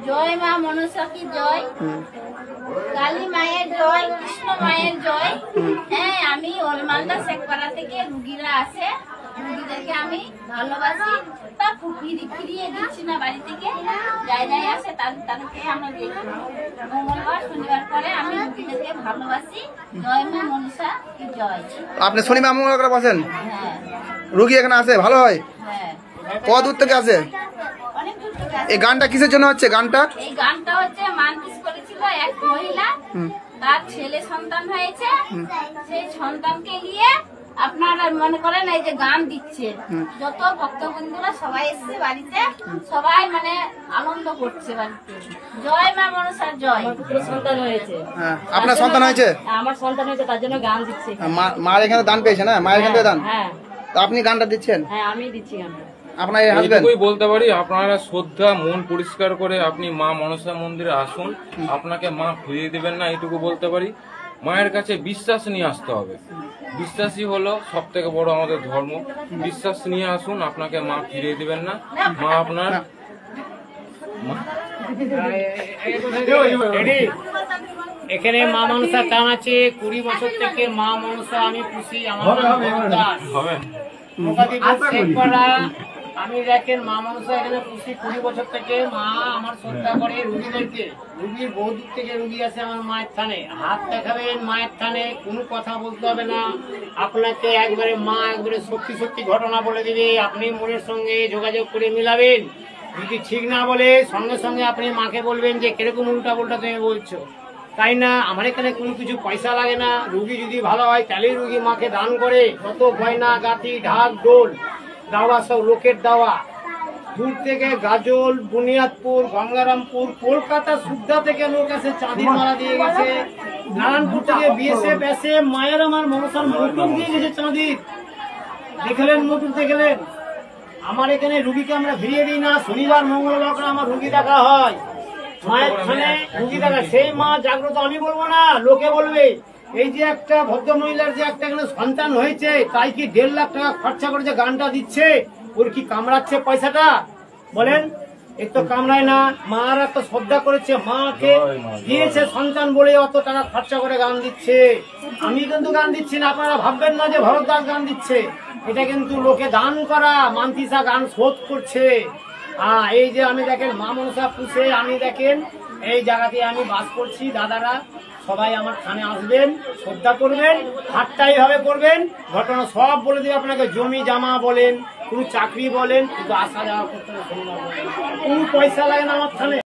জয় মা মনসা কি জয়, কালী মায়ের জয়, কৃষ্ণ মায়ের জয়। হ্যাঁ, আমি ওলমালদা শেখপাড়া থেকে রুগীরা আসে, রুগীদেরকে আমি ভালোবাসি। তা ফিরিয়ে দিচ্ছি না, বাড়ি থেকে যাই যাই আসে তাদেরকে আমরা দেখি। মঙ্গলবার শনিবার করে আমি রুগীদেরকে ভালোবাসি। জয় মা মনসা কি জয়। আপনি শনিবার মঙ্গলবার করে বসেন? হ্যাঁ। রুগী এখানে আসে, ভালো হয়? হ্যাঁ। কত দূর থেকে আসে? অনেক দূর থেকে আসে। এই গানটা কিসের জন্য হচ্ছে? গানটা এই গানটা হচ্ছে মানপিস করেছিল এক মহিলা, তার ছেলে সন্তান হয়েছে, সেই সন্তানকে নিয়ে আপনারা মনে করেন এই যে গান দিচ্ছে, যত ভক্তবন্ধুরা সবাই এসছে বাড়িতে, সবাই মানে আনন্দ করছে বাড়িতে। জয় মা মনসার জয়। সন্তান হয়েছে। আপনার সন্তান হয়েছে? আমার সন্তান হয়েছে, তার জন্য গান দিচ্ছে। মার এখানে দান পেয়েছে না? মায়ের এখান থেকে দান? হ্যাঁ। তো আপনি গানটা দিচ্ছেন? হ্যাঁ, আমি দিচ্ছি গানটা। আপনার হাজবেন্ড? এইটুকুই বলতে পারি, আপনারা শ্রদ্ধা মন পরিষ্কার করে আপনি মা মনসা মন্দিরে আসুন, আপনাকে মা ফিরিয়ে দেবেন না, এইটুকু বলতে পারি। মায়ের কাছে বিশ্বাস নিয়ে আসতে হবে, বিশ্বাসই হলো সব থেকে বড় আমাদের ধর্ম। বিশ্বাস নিয়ে আসুন, আপনাকে মা ফিরিয়ে দিবেন না। মা আপনার এখানে মা মনসার টান আছে 20 বছর থেকে। মা মনসা আমি খুশি। আমার হবে আমি দেখেন মা মনসা এখানে খুশি 20 বছর থেকে। মা আমার শ্রদ্ধা করে রুগীদেরকে। রুগীর বহুদূর থেকে রুগী আছে আমার মায়ের থানে, হাত দেখাবেন মায়ের থানে, কোনো কথা বলতে হবে না। আপনাকে একবারে মা একবারে সত্যি সত্যি ঘটনা বলে দিবে, আপনি মনের সঙ্গে যোগাযোগ করে মিলাবেন। যদি ঠিক না বলে সঙ্গে সঙ্গে আপনি মাকে বলবেন যে কিরকম উল্টা পাল্টা তুমি বলছো, তাই না? আমার এখানে কোনো কিছু পয়সা লাগে না। রুগী যদি ভালো হয় তাহলেই রুগী মাকে দান করে। যত গয়না গাঁথি ঢাক ঢোল দাওয়া সব লোকের দাওয়া, দূর থেকে গাজল, বুনিয়াদপুর, গঙ্গারামপুর, কলকাতা সুদ্ধা থেকে লোক আসে, চাঁদির মালা দিয়ে গেছে। নারায়ণপুর থেকে বিএসএফ এসে মায়ের আমার মনসার মুকুট দিয়ে গেছে চাঁদির। দেখলেন মুকুট দেখলেন? আমার এখানে রুগীকে আমরা ফিরিয়ে দিই না। শনিবার মঙ্গলবার করে আমার রুগী দেখা হয় মায়ের থানে, রুগী দেখা। সেই মা জাগ্রত আমি বলবো না, লোকে বলবে। এই যে একটা ভদ্র মহিলার যে একটা এখানে সন্তান হয়েছে, তাই কি 1.5 লাখ টাকা খরচা করে যে গানটা দিচ্ছে, ওর কি কামড়াচ্ছে পয়সাটা? বলেন, এর তো কামড়ায় না। মার এত শ্রদ্ধা করেছে, মাকে দিয়েছে সন্তান বলে অত টাকা খরচা করে গান দিচ্ছে। আমি কিন্তু গান দিচ্ছি না, আপনারা ভাববেন না যে ভরত দাস গান দিচ্ছে। এটা কিন্তু লোকে দান করা, মান্তিসা গান শোধ করছে। এই যে আমি দেখেন মা মনসা পুষে, আমি দেখেন এই জায়গাতে আমি বাস করছি। দাদারা সবাই আমার থানে আসবেন, শ্রদ্ধা করবেন, হাতটাই ভাবে করবেন। ঘটনা সব বলে দেবে আপনাকে। জমি জামা বলেন, কোনো চাকরি বলেন, কিন্তু আসা যাওয়া করতে হবে। কোনো পয়সা লাগে না আমার থানে।